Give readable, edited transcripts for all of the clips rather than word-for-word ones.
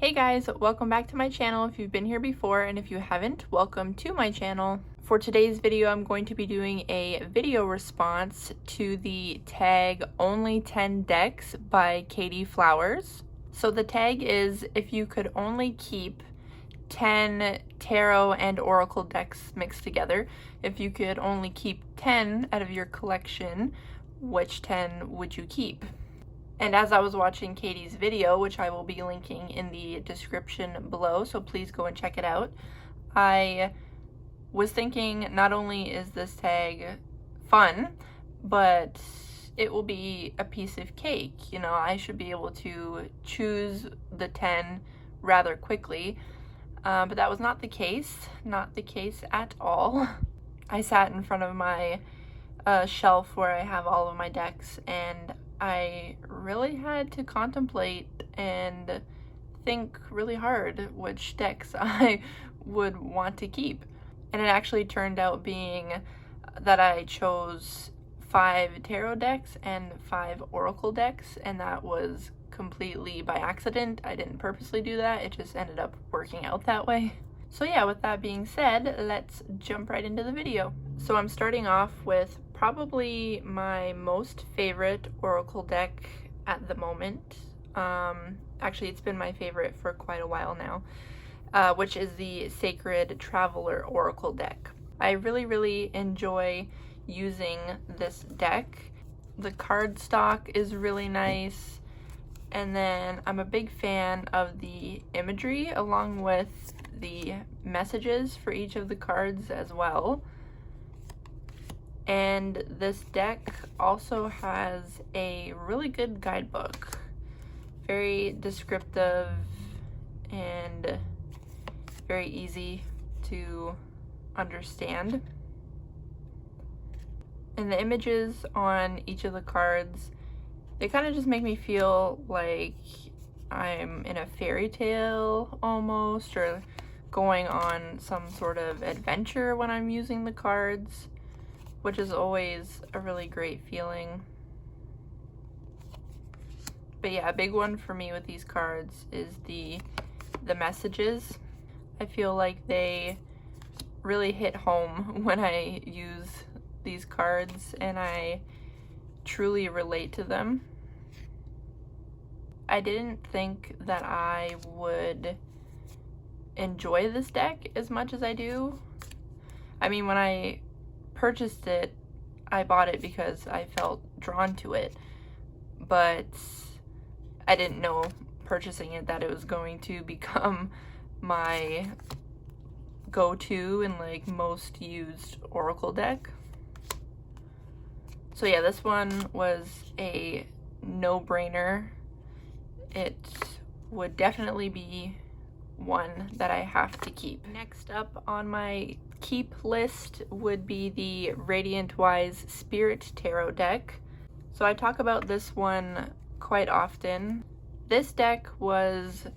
Hey guys, welcome back to my channel if you've been here before, and if you haven't, welcome to my channel. For today's video, I'm going to be doing a video response to the tag Only 10 Decks by Katey Flowers. So the tag is, if you could only keep 10 tarot and oracle decks mixed together, if you could only keep 10 out of your collection, which 10 would you keep? And as I was watching Katey's video, which I will be linking in the description below, so please go and check it out, I was thinking, not only is this tag fun, but it will be a piece of cake. You know, I should be able to choose the 10 rather quickly, but that was not the case at all. I sat in front of my shelf where I have all of my decks, and I really had to contemplate and think really hard which decks I would want to keep. And it actually turned out being that I chose 5 tarot decks and 5 oracle decks, and that was completely by accident. I didn't purposely do that, it just ended up working out that way. So yeah, with that being said, let's jump right into the video. So I'm starting off with probably my most favorite oracle deck at the moment. Actually, it's been my favorite for quite a while now, which is the Sacred Traveler Oracle deck. I really enjoy using this deck. The card stock is really nice, and then I'm a big fan of the imagery along with the messages for each of the cards as well. And this deck also has a really good guidebook, very descriptive and very easy to understand. And the images on each of the cards, they kind of just make me feel like I'm in a fairy tale almost, or going on some sort of adventure when I'm using the cards, which is always a really great feeling. But yeah, a big one for me with these cards is the messages. I feel like they really hit home when I use these cards, and I truly relate to them. I didn't think that I would enjoy this deck as much as I do. I mean, when I purchased it, I bought it because I felt drawn to it, but I didn't know purchasing it that it was going to become my go-to and like most used oracle deck. So yeah, this one was a no-brainer. It would definitely be one that I have to keep. Next up on my keep list would be the Radiant Wise Spirit Tarot deck. So I talk about this one quite often. This deck was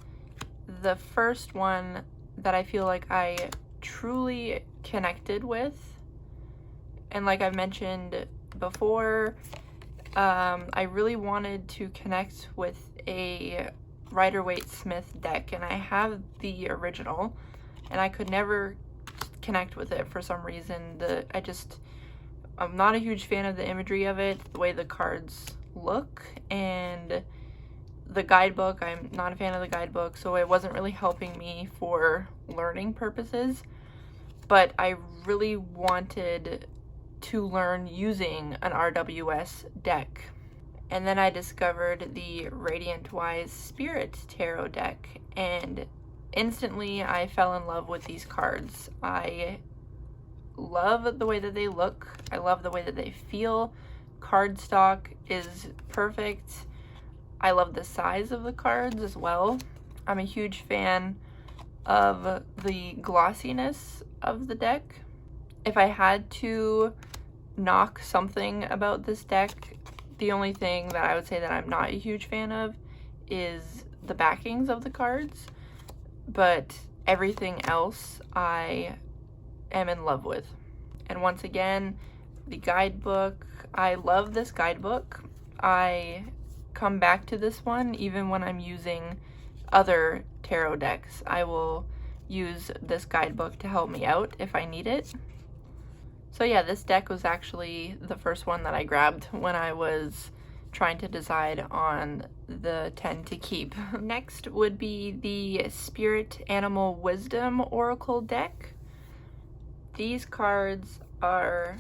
the first one that I feel like I truly connected with, and like I've mentioned before, I really wanted to connect with a Rider-Waite-Smith deck, and I have the original, and I could never connect with it for some reason. I'm not a huge fan of the imagery of it, the way the cards look, and the guidebook, I'm not a fan of the guidebook, so it wasn't really helping me for learning purposes. But I really wanted to learn using an RWS deck. And then I discovered the Radiant Wise Spirit Tarot deck, and instantly I fell in love with these cards. I love the way that they look. I love the way that they feel. Cardstock is perfect. I love the size of the cards as well. I'm a huge fan of the glossiness of the deck. If I had to knock something about this deck, the only thing that I would say that I'm not a huge fan of is the backings of the cards, but everything else I am in love with. And once again, the guidebook, I love this guidebook. I come back to this one even when I'm using other tarot decks. I will use this guidebook to help me out if I need it. So yeah, this deck was actually the first one that I grabbed when I was trying to decide on the 10 to keep. Next would be the Spirit Animal Wisdom Oracle deck. These cards are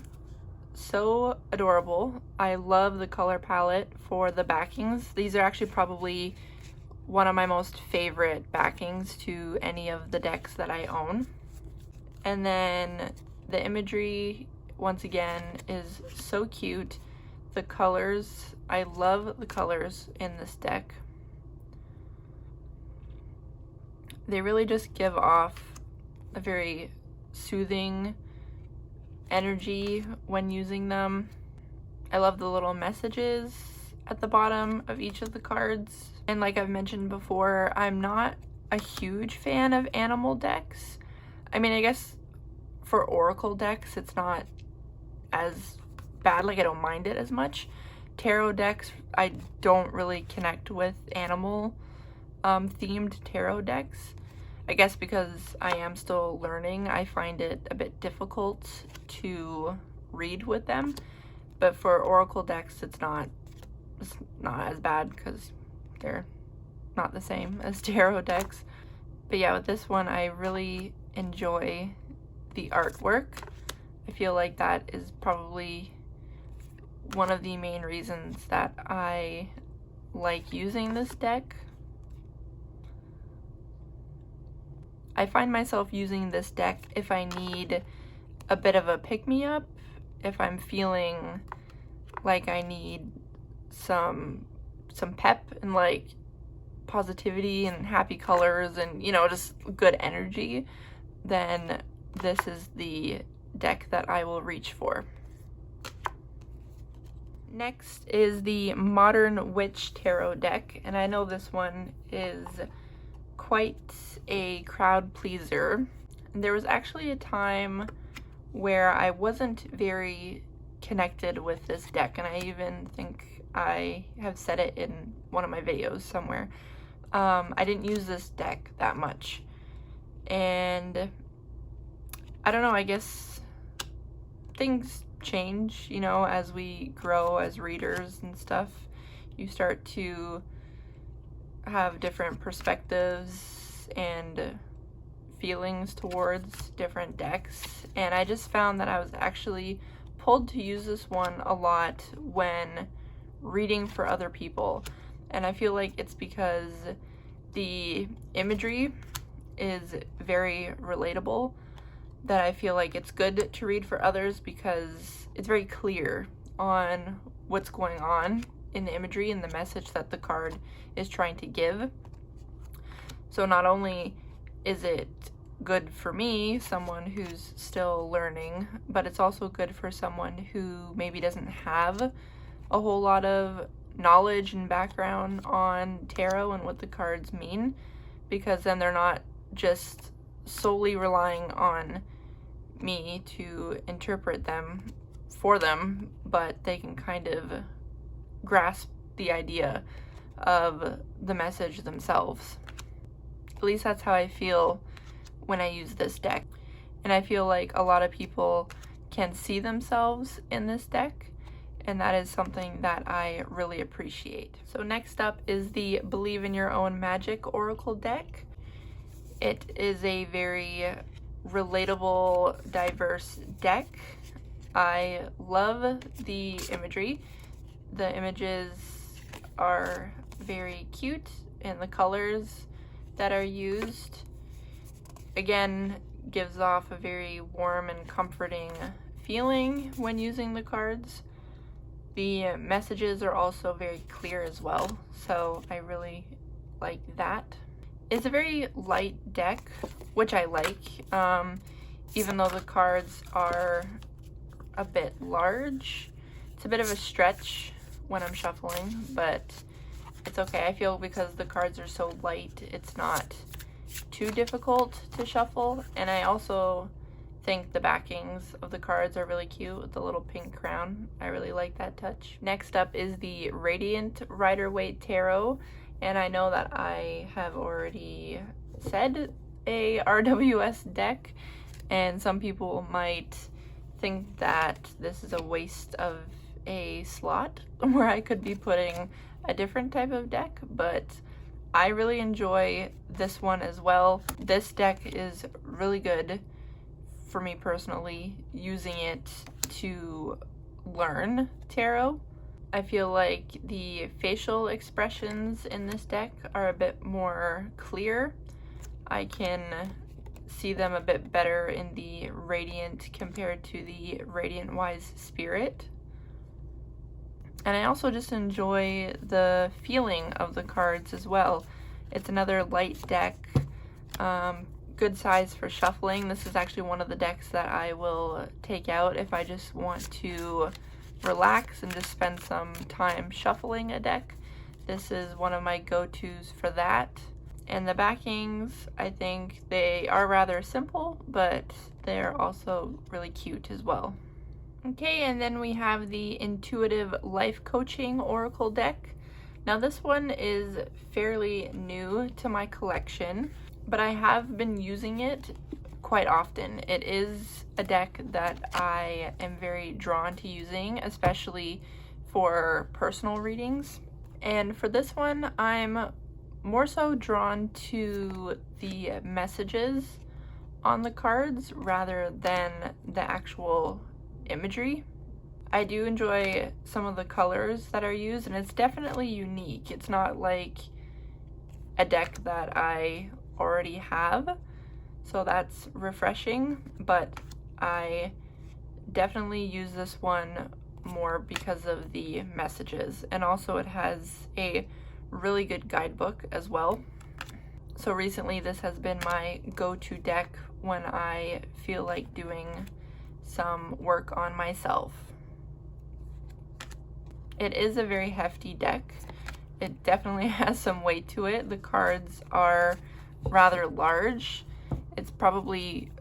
so adorable. I love the color palette for the backings. These are actually probably one of my most favorite backings to any of the decks that I own. And then the imagery, once again, is so cute. The colors, I love the colors in this deck. They really just give off a very soothing energy when using them. I love the little messages at the bottom of each of the cards. And like I've mentioned before, I'm not a huge fan of animal decks. I mean, I guess for oracle decks, it's not as bad, like I don't mind it as much. Tarot decks, I don't really connect with animal themed tarot decks. I guess because I am still learning, I find it a bit difficult to read with them. But for oracle decks, it's not as bad because they're not the same as tarot decks. But yeah, with this one, I really enjoy the artwork. I feel like that is probably one of the main reasons that I like using this deck. I find myself using this deck if I need a bit of a pick-me-up, if I'm feeling like I need some pep and like positivity and happy colors and, you know, just good energy, then this is the deck that I will reach for. Next is the Modern Witch Tarot deck, and I know this one is quite a crowd pleaser. There was actually a time where I wasn't very connected with this deck, and I even think I have said it in one of my videos somewhere. I didn't use this deck that much, and I don't know, I guess things change, you know, as we grow as readers and stuff. You start to have different perspectives and feelings towards different decks, and I just found that I was actually pulled to use this one a lot when reading for other people. And I feel like it's because the imagery is very relatable that I feel like it's good to read for others, because it's very clear on what's going on in the imagery and the message that the card is trying to give. So not only is it good for me, someone who's still learning, but it's also good for someone who maybe doesn't have a whole lot of knowledge and background on tarot and what the cards mean, because then they're not just solely relying on me to interpret them for them, but they can kind of grasp the idea of the message themselves. At least that's how I feel when I use this deck. And I feel like a lot of people can see themselves in this deck, and that is something that I really appreciate. So next up is the Believe in Your Own Magic Oracle deck. It is a very relatable, diverse deck. I love the imagery. The images are very cute, and the colors that are used, again, gives off a very warm and comforting feeling when using the cards. The messages are also very clear as well, so I really like that. It's a very light deck, which I like, even though the cards are a bit large. It's a bit of a stretch when I'm shuffling, but it's okay. I feel because the cards are so light, it's not too difficult to shuffle. And I also think the backings of the cards are really cute with the little pink crown. I really like that touch. Next up is the Radiant Rider-Waite Tarot, And I know that I have already said a RWS deck, and some people might think that this is a waste of a slot where I could be putting a different type of deck, but I really enjoy this one as well. This deck is really good for me personally, using it to learn tarot. I feel like the facial expressions in this deck are a bit more clear. I can see them a bit better in the Radiant compared to the Radiant Wise Spirit. And I also just enjoy the feeling of the cards as well. It's another light deck, good size for shuffling. This is actually one of the decks that I will take out if I just want to relax and just spend some time shuffling a deck. This is one of my go-tos for that. And the backings, I think they are rather simple, but they're also really cute as well. Okay, and then we have the Intuitive Life Coaching Oracle deck. Now this one is fairly new to my collection, but I have been using it quite often. It is a deck that I am very drawn to using, especially for personal readings. And for this one, I'm more so drawn to the messages on the cards rather than the actual imagery. I do enjoy some of the colors that are used, and it's definitely unique. It's not like a deck that I already have, so that's refreshing, but I definitely use this one more because of the messages, and also it has a really good guidebook as well. So recently this has been my go-to deck when I feel like doing some work on myself. It is a very hefty deck. It definitely has some weight to it. The cards are rather large. It's probably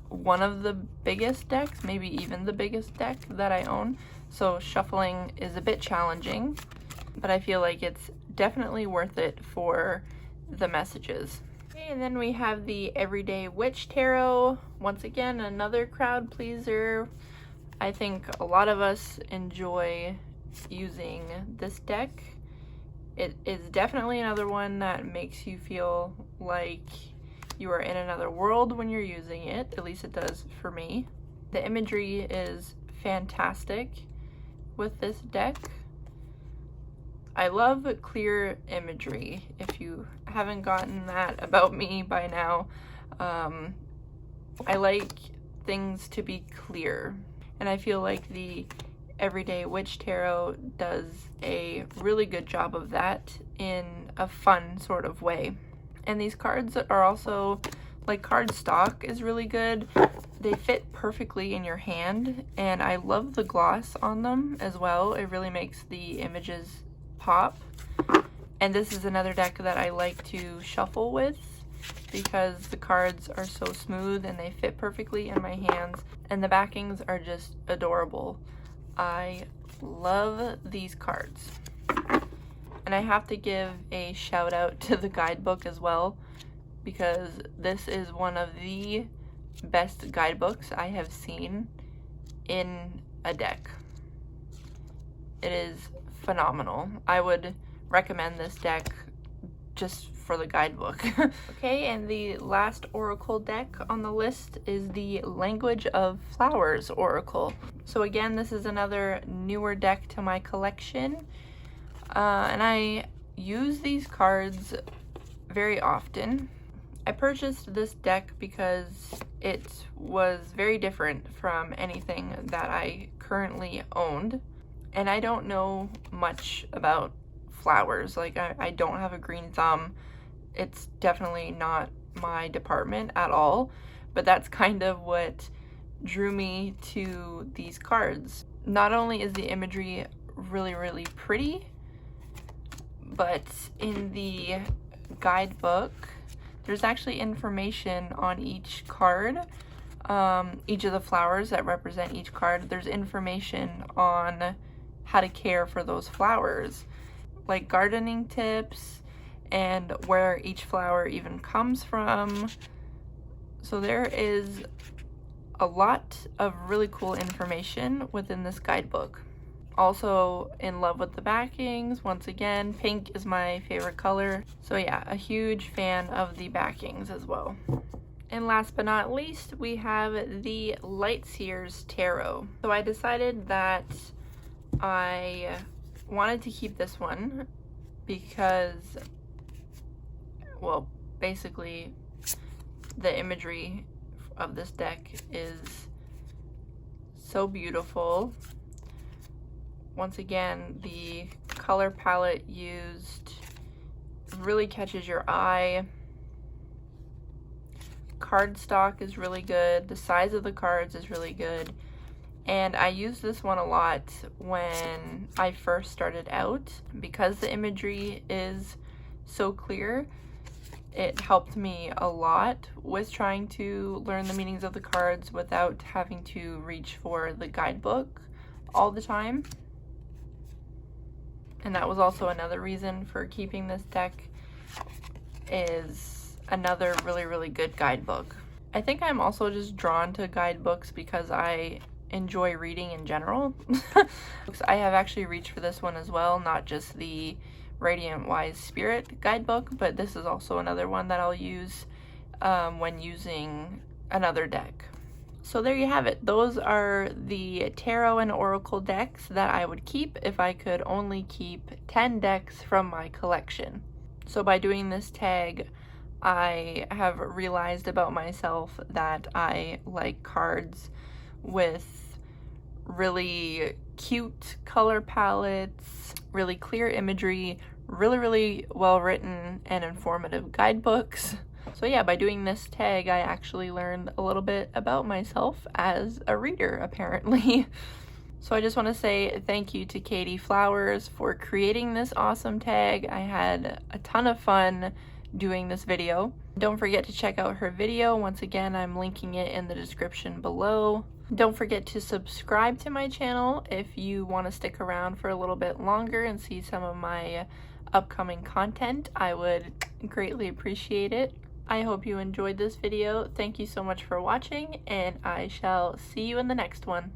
one of the biggest decks, maybe even the biggest deck that I own. So shuffling is a bit challenging, but I feel like it's definitely worth it for the messages. Okay, and then we have the Everyday Witch Tarot. Once again, another crowd pleaser. I think a lot of us enjoy using this deck. It is definitely another one that makes you feel like you are in another world when you're using it. At least it does for me. The imagery is fantastic with this deck. I love clear imagery. If you haven't gotten that about me by now, I like things to be clear. And I feel like the Everyday Witch Tarot does a really good job of that in a fun sort of way. And these cards are also, like, cardstock is really good. They fit perfectly in your hand, and I love the gloss on them as well. It really makes the images pop. And this is another deck that I like to shuffle with because the cards are so smooth and they fit perfectly in my hands, and the backings are just adorable. I love these cards. And I have to give a shout out to the guidebook as well, because this is one of the best guidebooks I have seen in a deck. It is phenomenal. I would recommend this deck just for the guidebook. Okay, and the last oracle deck on the list is the Language of Flowers Oracle. So again, this is another newer deck to my collection, and I use these cards very often. I purchased this deck because it was very different from anything that I currently owned, and I don't know much about flowers. Like, I don't have a green thumb. It's definitely not my department at all, but that's kind of what drew me to these cards. Not only is the imagery really, really pretty, but in the guidebook, there's actually information on each card. Each of the flowers that represent each card, there's information on how to care for those flowers, like gardening tips and where each flower even comes from. So there is a lot of really cool information within this guidebook. Also in love with the backings. Once again, pink is my favorite color. So yeah, a huge fan of the backings as well. And last but not least, we have the Lightseers Tarot. So I decided that I wanted to keep this one because, well, basically the imagery of this deck is so beautiful. Once again, the color palette used really catches your eye. Cardstock is really good. The size of the cards is really good. And I used this one a lot when I first started out. Because the imagery is so clear, it helped me a lot with trying to learn the meanings of the cards without having to reach for the guidebook all the time. And that was also another reason for keeping this deck, is another really good guidebook. I think I'm also just drawn to guidebooks because I enjoy reading in general. I have actually reached for this one as well, not just the Radiant Wise Spirit guidebook, but this is also another one that I'll use when using another deck. So there you have it. Those are the tarot and oracle decks that I would keep if I could only keep 10 decks from my collection. So by doing this tag, I have realized about myself that I like cards with really cute color palettes, really clear imagery, really well written and informative guidebooks. So yeah, by doing this tag, I actually learned a little bit about myself as a reader, apparently. So I just want to say thank you to Katey Flowers for creating this awesome tag. I had a ton of fun doing this video. Don't forget to check out her video. Once again, I'm linking it in the description below. Don't forget to subscribe to my channel if you want to stick around for a little bit longer and see some of my upcoming content. I would greatly appreciate it. I hope you enjoyed this video. Thank you so much for watching, and I shall see you in the next one.